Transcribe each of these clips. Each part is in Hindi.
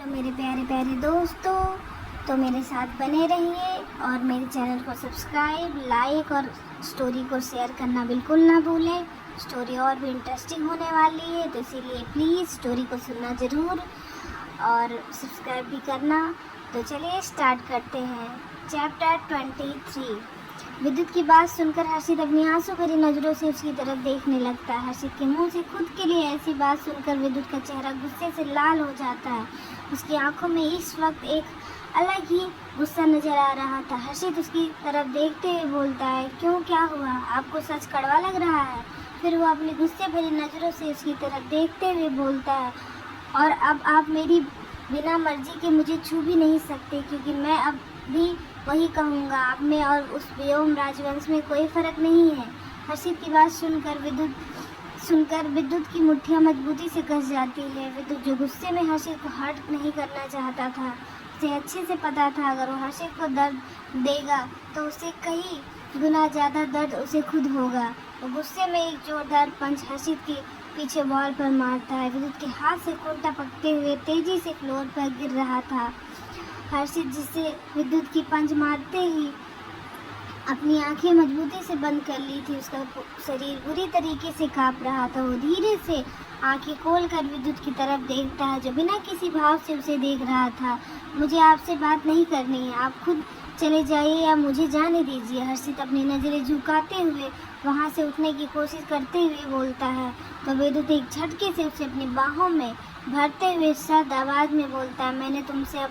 हेलो मेरे प्यारे प्यारे दोस्तों, तो मेरे साथ बने रहिए और मेरे चैनल को सब्सक्राइब, लाइक और स्टोरी को शेयर करना बिल्कुल ना भूलें। स्टोरी और भी इंटरेस्टिंग होने वाली है, तो इसीलिए प्लीज़ स्टोरी को सुनना ज़रूर और सब्सक्राइब भी करना। तो चलिए स्टार्ट करते हैं। चैप्टर 23। विद्युत की बात सुनकर हर्षित अपनी आंसू भरी नज़रों से उसकी तरफ देखने लगता है। हर्षित के मुंह से खुद के लिए ऐसी बात सुनकर विद्युत का चेहरा गुस्से से लाल हो जाता है। उसकी आंखों में इस वक्त एक अलग ही गुस्सा नजर आ रहा था। हर्षित उसकी तरफ देखते हुए बोलता है, क्यों, क्या हुआ? आपको सच कड़वा लग रहा है? फिर वो अपनी गुस्से भरी नज़रों से उसकी तरफ देखते हुए बोलता है, और अब आप मेरी बिना मर्जी के मुझे छू भी नहीं सकते, क्योंकि मैं अब भी वही कहूँगा, आप में और उस व्योम राजवंश में कोई फ़र्क नहीं है। हर्षित की बात सुनकर विद्युत की मुट्ठियाँ मजबूती से कस जाती है। विद्युत जो गुस्से में हर्षित को हर्ट नहीं करना चाहता था, उसे अच्छे से पता था अगर वो हर्षित को दर्द देगा तो उससे कई गुना ज़्यादा दर्द उसे खुद होगा। वो गुस्से में एक जोरदार पंच हर्षित के पीछे वॉल पर मारता है। विद्युत के हाथ से खून टपकते हुए तेजी से फ्लोर पर गिर रहा था। हर्षित, जिसे विद्युत की पंच मारते ही अपनी आंखें मजबूती से बंद कर ली थी, उसका शरीर बुरी तरीके से कांप रहा था। वो धीरे से आंखें खोलकर विद्युत की तरफ देखता है, जो बिना किसी भाव से उसे देख रहा था। मुझे आपसे बात नहीं करनी है, आप खुद चले जाइए या मुझे जाने दीजिए। हर्षित अपनी नज़रें झुकाते हुए वहाँ से उठने की कोशिश करते हुए बोलता है, तो विद्युत एक झटके से उसे अपनी बाहों में भरते हुए सर्द आवाज़ में बोलता है, मैंने तुमसे अब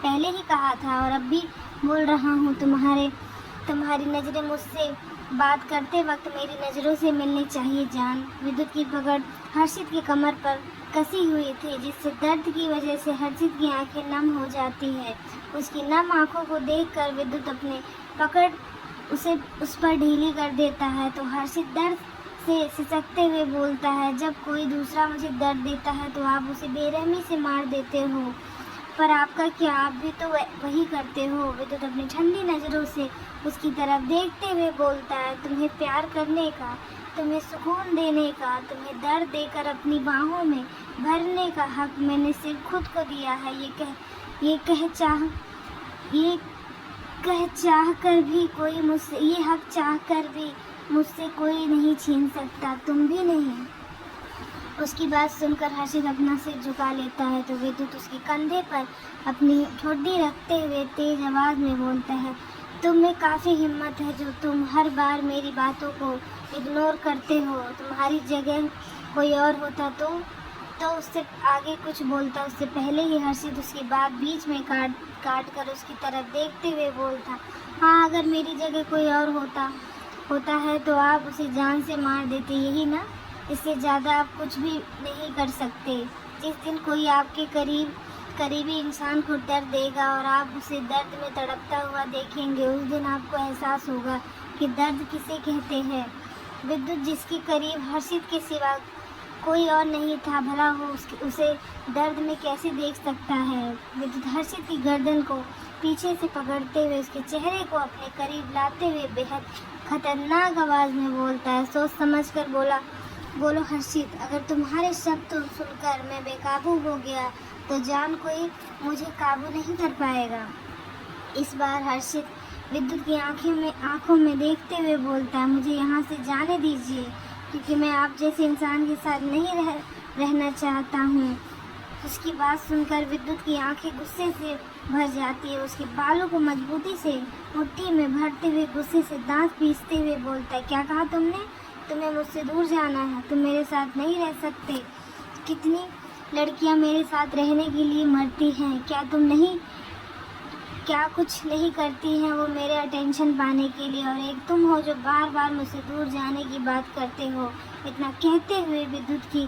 पहले ही कहा था और अब भी बोल रहा हूँ, तुम्हारी नज़रें मुझसे बात करते वक्त मेरी नज़रों से मिलनी चाहिए जान। विद्युत की पकड़ हर्षित की कमर पर कसी हुई थी, जिससे दर्द की वजह से हर्षित की आंखें नम हो जाती है। उसकी नम आंखों को देखकर विद्युत अपने पकड़ उस पर ढीली कर देता है, तो हर्षित दर्द से सिसकते हुए बोलता है, जब कोई दूसरा मुझे दर्द देता है तो आप उसे बेरहमी से मार देते हो, पर आपका क्या, आप भी तो वही करते हो। विद्युत अपनी ठंडी नज़रों से उसकी तरफ देखते हुए बोलता है, तुम्हें प्यार करने का, तुम्हें सुकून देने का, तुम्हें दर्द देकर अपनी बाहों में भरने का हक मैंने सिर्फ खुद को दिया है। ये कह चाह कर भी कोई मुझसे, ये हक चाह कर भी मुझसे कोई नहीं छीन सकता, तुम भी नहीं। उसकी बात सुनकर हर्षित अपना सिर झुका लेता है, तो विद्युत उसके कंधे पर अपनी ठोडी रखते हुए तेज आवाज़ में बोलता है, तुम में काफ़ी हिम्मत है जो तुम हर बार मेरी बातों को इग्नोर करते हो। तुम्हारी जगह कोई और होता तो उससे आगे कुछ बोलता। उससे पहले ही हर्षित उसकी बात बीच में काट कर उसकी तरफ देखते हुए बोलता, हाँ, अगर मेरी जगह कोई और होता है तो आप उसे जान से मार देते, यही ना? इससे ज़्यादा आप कुछ भी नहीं कर सकते। जिस दिन कोई आपके करीबी इंसान को दर्द देगा और आप उसे दर्द में तड़पता हुआ देखेंगे, उस दिन आपको एहसास होगा कि दर्द किसे कहते हैं। विद्युत, जिसके करीब हर्षित के सिवा कोई और नहीं था, भला वो उसे दर्द में कैसे देख सकता है? विद्युत हर्षित की गर्दन को पीछे से पकड़ते हुए उसके चेहरे को अपने करीब लाते हुए बेहद खतरनाक आवाज़ में बोलता है, सोच समझ कर बोलो हर्षित, अगर तुम्हारे शब्द सुनकर मैं बेकाबू हो गया तो जान कोई मुझे काबू नहीं कर पाएगा। इस बार हर्षित विद्युत की आंखों में देखते हुए बोलता है, मुझे यहाँ से जाने दीजिए, क्योंकि मैं आप जैसे इंसान के साथ नहीं रहना चाहता हूँ। उसकी बात सुनकर विद्युत की आंखें गुस्से से भर जाती है। उसके बालों को मजबूती से मुट्ठी में भरते हुए गुस्से से दांत पीसते हुए बोलता है, क्या कहा तुमने? तुम्हें मुझसे दूर जाना है, तुम मेरे साथ नहीं रह सकते। कितनी लड़कियां मेरे साथ रहने के लिए मरती हैं, क्या कुछ नहीं करती हैं वो मेरे अटेंशन पाने के लिए, और एक तुम हो जो बार बार मुझसे दूर जाने की बात करते हो। इतना कहते हुए विद्युत की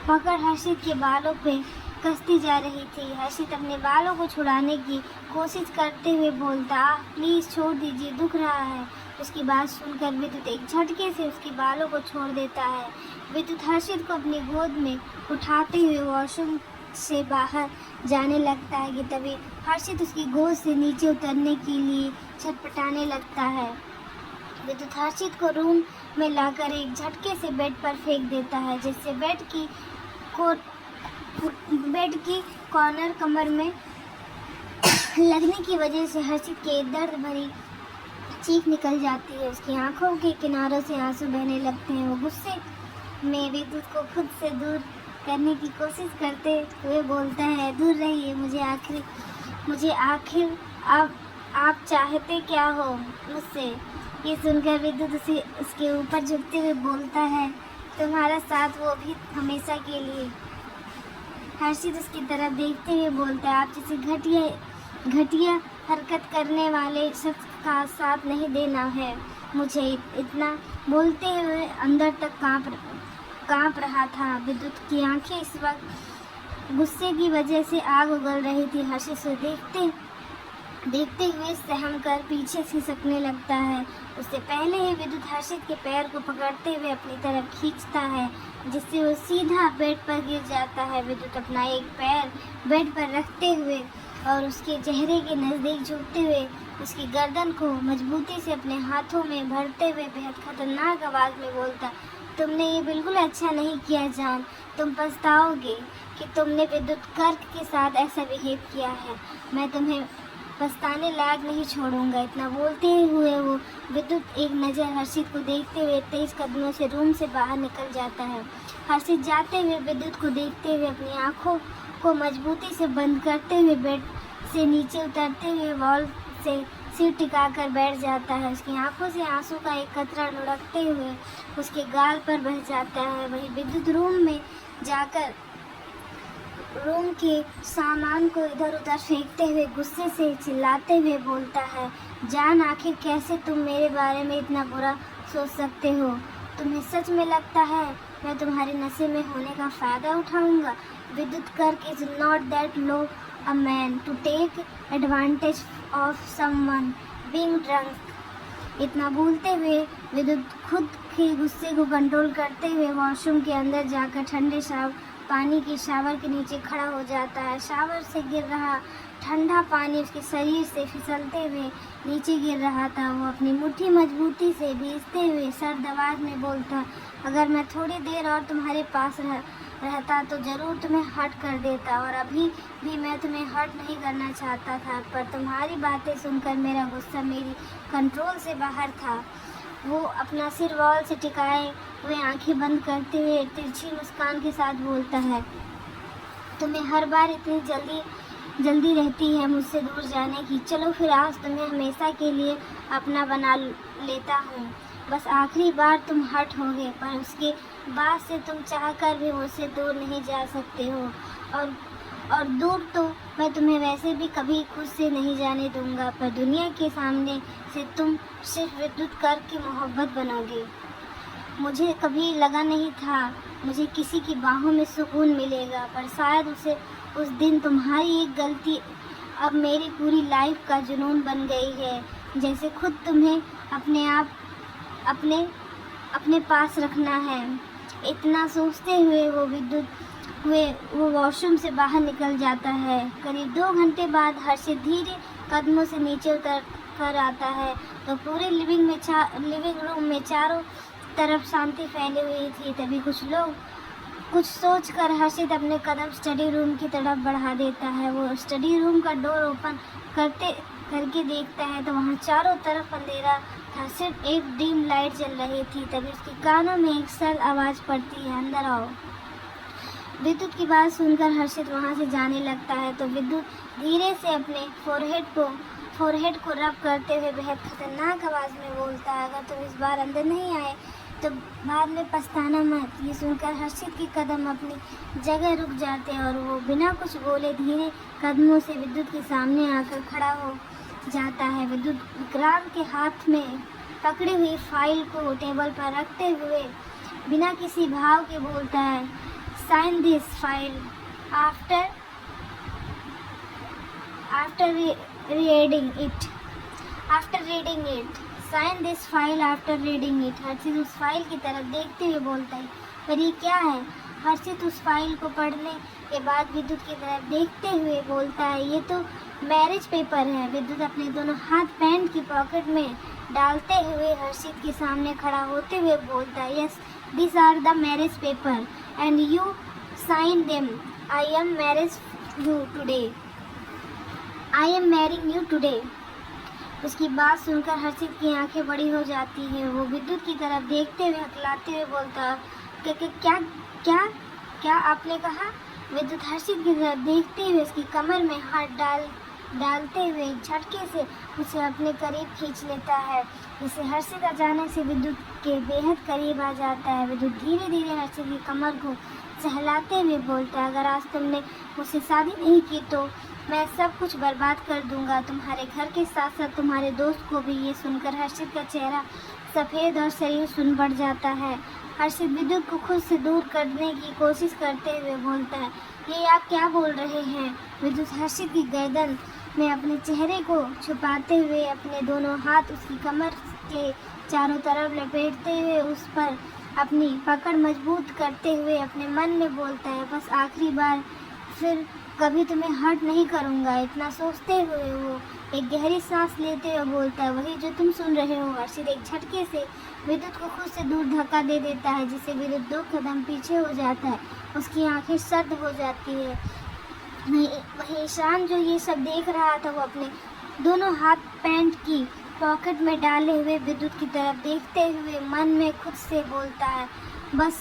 पकड़ हर्षित के बालों पे कसती जा रही थी। हर्षित अपने बालों को छुड़ाने की कोशिश करते हुए बोलता, प्लीज़ छोड़ दीजिए, दुख रहा है। उसकी बात सुनकर विद्युत एक झटके से उसके बालों को छोड़ देता है। विद्युत हर्षित को अपनी गोद में उठाते हुए वॉशरूम से बाहर जाने लगता है कि तभी हर्षित उसकी गोद से नीचे उतरने के लिए छटपटाने लगता है। विद्युत हर्षित को रूम में लाकर एक झटके से बेड पर फेंक देता है, जिससे बेड की बेड की कॉर्नर कमर में लगने की वजह से हर्षित के दर्द भरी चीख निकल जाती है। उसकी आंखों के किनारों से आंसू बहने लगते हैं। वो गुस्से में विद्युत को खुद से दूर करने की कोशिश करते हुए बोलता है, दूर रहिए, मुझे आखिर आप चाहते क्या हो मुझसे। ये सुनकर विद्युत उसके ऊपर झुकते हुए बोलता है, तुम्हारा साथ, वो भी हमेशा के लिए। हर्षित उसकी तरफ देखते हुए बोलता है, आप जैसे घटिया हरकत करने वाले शख्स का साथ नहीं देना है मुझे। इतना बोलते हुए अंदर तक कांप रहा था। विद्युत की आंखें इस वक्त गुस्से की वजह से आग उगल रही थी। हर्षित से देखते हुए सहम कर पीछे खिसकने लगता है। उससे पहले ही विद्युत हर्षित के पैर को पकड़ते हुए अपनी तरफ खींचता है, जिससे वो सीधा बेड पर गिर जाता है। विद्युत अपना एक पैर बेड पर रखते हुए और उसके चेहरे के नज़दीक झुकते हुए उसकी गर्दन को मजबूती से अपने हाथों में भरते हुए बेहद खतरनाक आवाज़ में बोलता, तुमने ये बिल्कुल अच्छा नहीं किया जान। तुम पछताओगे कि तुमने विद्युत कर्क के साथ ऐसा बिहेव किया है। मैं तुम्हें पछताने लायक नहीं छोड़ूंगा। इतना बोलते हुए वो विद्युत एक नज़र हर्षित को देखते हुए तेज कदमों से रूम से बाहर निकल जाता है। हर्षित जाते हुए विद्युत को देखते हुए अपनी आंखों को मजबूती से बंद करते हुए बेड से नीचे उतरते हुए वॉल से सिर टिकाकर बैठ जाता है। उसकी आंखों से आंसू का एक कतरा लुढ़कते हुए उसके गाल पर बह जाता है। वही विद्युत रूम में जाकर रूम के सामान को इधर उधर फेंकते हुए गुस्से से चिल्लाते हुए बोलता है, जान, आखिर कैसे तुम मेरे बारे में इतना बुरा सोच सकते हो? तुम्हें सच में लगता है मैं तुम्हारे नशे में होने का फ़ायदा उठाऊंगा? Vidyut Kark is not that low a man to take advantage of someone being drunk. इतना बोलते हुए विद्युत खुद के गुस्से को कंट्रोल करते हुए वॉशरूम के अंदर जाकर ठंडे पानी की शावर के नीचे खड़ा हो जाता है। शावर से गिर रहा ठंडा पानी उसके शरीर से फिसलते हुए नीचे गिर रहा था। वो अपनी मुट्ठी मजबूती से भींचते हुए सर्द आवाज़ में बोलता, अगर मैं थोड़ी देर और तुम्हारे पास रहता तो ज़रूर तुम्हें हर्ट कर देता, और अभी भी मैं तुम्हें हर्ट नहीं करना चाहता था, पर तुम्हारी बातें सुनकर मेरा गुस्सा मेरी कंट्रोल से बाहर था। वो अपना सिर वॉल से टिकाए हुए आंखें बंद करते हुए तिरछी मुस्कान के साथ बोलता है, तुम्हें हर बार इतनी जल्दी रहती है मुझसे दूर जाने की। चलो फिर आज तुम्हें हमेशा के लिए अपना बना लेता हूँ। बस आखिरी बार तुम हर्ट होगे, पर उसके बाद से तुम चाहकर भी मुझसे दूर नहीं जा सकते हो, और दूर तो मैं तुम्हें वैसे भी कभी खुद से नहीं जाने दूंगा, पर दुनिया के सामने से तुम सिर्फ विद्युत कर्क की मोहब्बत बनोगे। मुझे कभी लगा नहीं था मुझे किसी की बाहों में सुकून मिलेगा, पर शायद उस दिन तुम्हारी एक गलती अब मेरी पूरी लाइफ का जुनून बन गई है। जैसे खुद तुम्हें अपने पास रखना है। इतना सोचते हुए वो वॉशरूम से बाहर निकल जाता है। करीब 2 घंटे बाद हर्षित धीरे कदमों से नीचे उतर कर आता है तो पूरे लिविंग रूम में चारों तरफ शांति फैली हुई थी। तभी कुछ सोचकर हर्षित अपने कदम स्टडी रूम की तरफ बढ़ा देता है। वो स्टडी रूम का डोर ओपन करके देखता है तो वहाँ चारों तरफ अंधेरा था, सिर्फ एक डिम लाइट जल रही थी। तभी उसके कानों में एक सर्द आवाज़ पड़ती है, अंदर आओ। विद्युत की बात सुनकर हर्षित वहाँ से जाने लगता है तो विद्युत धीरे से अपने फोरहेड को रब करते हुए बेहद खतरनाक आवाज़ में बोलता है, अगर तुम इस बार अंदर नहीं आए तो बाद में पछताना मत। ये सुनकर हर्षित के कदम अपनी जगह रुक जाते हैं और वो बिना कुछ बोले धीरे कदमों से विद्युत के सामने आकर खड़ा हो जाता है। विद्युत विक्रांत के हाथ में पकड़ी हुई फाइल को टेबल पर रखते हुए बिना किसी भाव के बोलता है, sign this file after reading it. Sign this file after reading it. Harshit उस फाइल की तरफ देखते हुए बोलता है, पर ये क्या है? हर्षित उस फाइल को पढ़ने के बाद विद्युत की तरफ देखते हुए बोलता है, ये तो मैरिज पेपर है। विद्युत अपने दोनों हाथ पैंट की पॉकेट में डालते हुए हर्षित के सामने खड़ा होते हुए बोलता है, yes, this are the marriage paper and you sign them I am marrying you today. उसकी बात सुनकर हर्षित की आंखें बड़ी हो जाती हैं। वो विद्युत की तरफ देखते हुए हकलाते हुए बोलता, क्या क्या क्या क्या आपने कहा? विद्युत हर्षित की तरफ देखते हुए उसकी कमर में हाथ डालते हुए एक झटके से उसे अपने करीब खींच लेता है, जिससे हर्षित अचानक से विद्युत के बेहद करीब आ जाता है। विद्युत धीरे धीरे हर्षित की कमर को सहलाते हुए बोलता है, अगर आज तुमने मुझसे शादी नहीं की तो मैं सब कुछ बर्बाद कर दूंगा, तुम्हारे घर के साथ साथ तुम्हारे दोस्त को भी। ये सुनकर हर्षित का चेहरा सफ़ेद और शरीर सुन बढ़ जाता है। हर्षित विद्युत को खुद से दूर करने की कोशिश करते हुए बोलता है, ये आप क्या बोल रहे हैं? विद्युत हर्षित की गर्दन में अपने चेहरे को छुपाते हुए अपने दोनों हाथ उसकी कमर के चारों तरफ लपेटते हुए उस पर अपनी पकड़ मजबूत करते हुए अपने मन में बोलता है, बस आखिरी बार, फिर कभी तुम्हें हर्ट नहीं करूँगा। इतना सोचते हुए वो एक गहरी सांस लेते हुए बोलता है, वही जो तुम सुन रहे हो। हर्षित एक झटके से विद्युत को खुद से दूर धक्का दे देता है, जिससे विद्युत 2 कदम पीछे हो जाता है। उसकी आंखें सर्द हो जाती है। वही ईशान जो ये सब देख रहा था, वो अपने दोनों हाथ पैंट की पॉकेट में डाले हुए विद्युत की तरफ देखते हुए मन में खुद से बोलता है, बस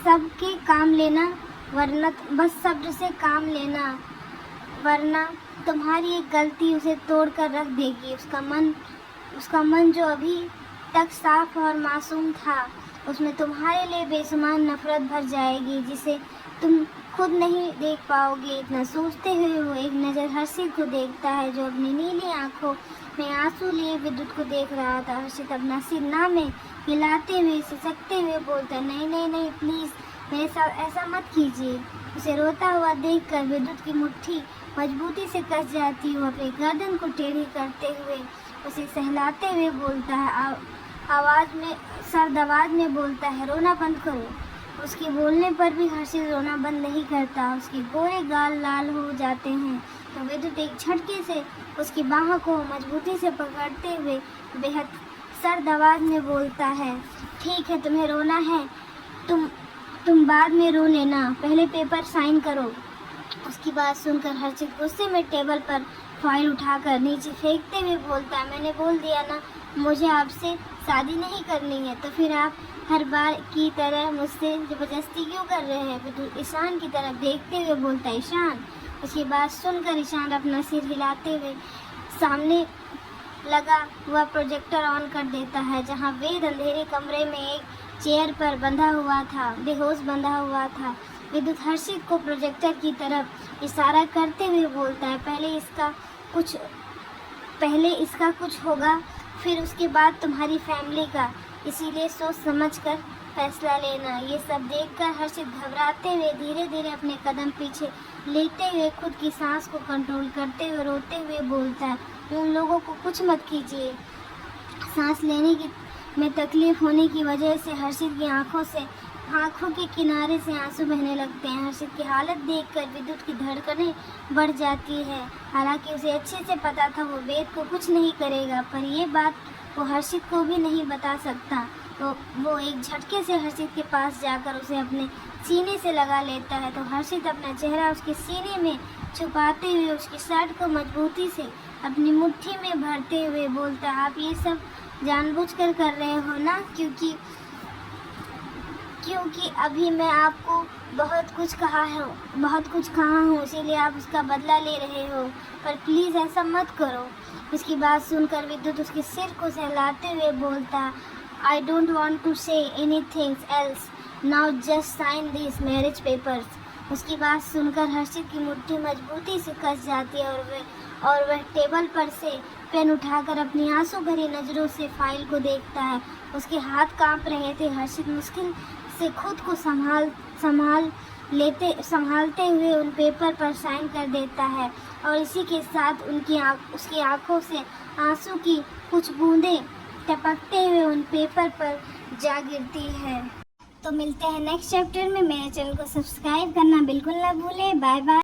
सबके काम लेना, वरना बस सब्र से काम लेना, वरना तुम्हारी एक गलती उसे तोड़ कर रख देगी। उसका मन जो अभी तक साफ और मासूम था, उसमें तुम्हारे लिए बेसुमार नफरत भर जाएगी, जिसे तुम खुद नहीं देख पाओगे। इतना सोचते हुए वो एक नज़र हर्षित को देखता है, जो अपनी नीली आंखों में आंसू लिए विद्युत को देख रहा था। हर्षित अपना सिर ना में हिलाते हुए सिसकते हुए बोलता, नहीं नहीं नहीं, प्लीज़ मेरे साथ ऐसा मत कीजिए। उसे रोता हुआ देखकर विद्युत की मुट्ठी मजबूती से कस जाती है। वो अपनी गर्दन को टेढ़ी करते हुए उसे सहलाते हुए बोलता है, सर्द आवाज़ में बोलता है, रोना बंद करो। उसके बोलने पर भी हर्षित रोना बंद नहीं करता। उसके गोरे गाल लाल हो जाते हैं तो विद्युत एक झटके से उसकी बाहों को मजबूती से पकड़ते हुए बेहद सर्द आवाज़ में बोलता है, ठीक है, तुम्हें रोना है, तुम बाद में रो लेना, पहले पेपर साइन करो। उसकी बात सुनकर हर्षित गुस्से में टेबल पर फाइल उठाकर नीचे फेंकते हुए बोलता है, मैंने बोल दिया ना, मुझे आपसे शादी नहीं करनी है, तो फिर आप हर बार की तरह मुझसे ज़बरदस्ती क्यों कर रहे हैं? फिर ईशान की तरफ देखते हुए बोलता है, ईशान। उसकी बात सुनकर ईशान अपना सिर हिलाते हुए सामने लगा हुआ प्रोजेक्टर ऑन कर देता है, जहां वेद अंधेरे कमरे में एक चेयर पर बंधा हुआ था, बेहोश बंधा हुआ था। विद्युत हर्षित को प्रोजेक्टर की तरफ इशारा करते हुए बोलता है, पहले इसका कुछ होगा, फिर उसके बाद तुम्हारी फैमिली का, इसीलिए सोच समझ कर फैसला लेना। ये सब देखकर हर्षित घबराते हुए धीरे धीरे अपने कदम पीछे लेते हुए खुद की सांस को कंट्रोल करते हुए रोते हुए बोलता है, उन लोगों को कुछ मत कीजिए। सांस लेने में तकलीफ होने की वजह से हर्षित की आंखों के किनारे से आंसू बहने लगते हैं। हर्षित की हालत देखकर विद्युत की धड़कनें बढ़ जाती है। हालांकि उसे अच्छे से पता था वो वेद को कुछ नहीं करेगा, पर यह बात वो हर्षित को भी नहीं बता सकता। तो वो एक झटके से हर्षित के पास जाकर उसे अपने सीने से लगा लेता है। तो हर्षित अपना चेहरा उसके सीने में छुपाते हुए उसकी शर्ट को मजबूती से अपनी मुट्ठी में भरते हुए बोलता है, आप ये सब जानबूझकर कर रहे हो ना? क्योंकि अभी मैं आपको बहुत कुछ कहा हूँ, इसीलिए आप उसका बदला ले रहे हो, पर प्लीज़ ऐसा मत करो। उसकी बात सुनकर विद्युत उसके सिर को सहलाते हुए बोलता, I don't want to say anything else now, just sign this marriage papers. उसकी बात सुनकर हर्षित की मुट्ठी मजबूती से कस जाती है और वह टेबल पर से पेन उठाकर अपनी आंसू भरी नज़रों से फाइल को देखता है। उसके हाथ कांप रहे थे। हर्षित मुश्किल से खुद को संभालते हुए उन पेपर पर साइन कर देता है और इसी के साथ उसकी आंखों से आंसू की कुछ बूंदें टपकते हुए उन पेपर पर जा गिरती है। तो मिलते हैं नेक्स्ट चैप्टर में। मेरे चैनल को सब्सक्राइब करना बिल्कुल ना भूलें। Bye bye.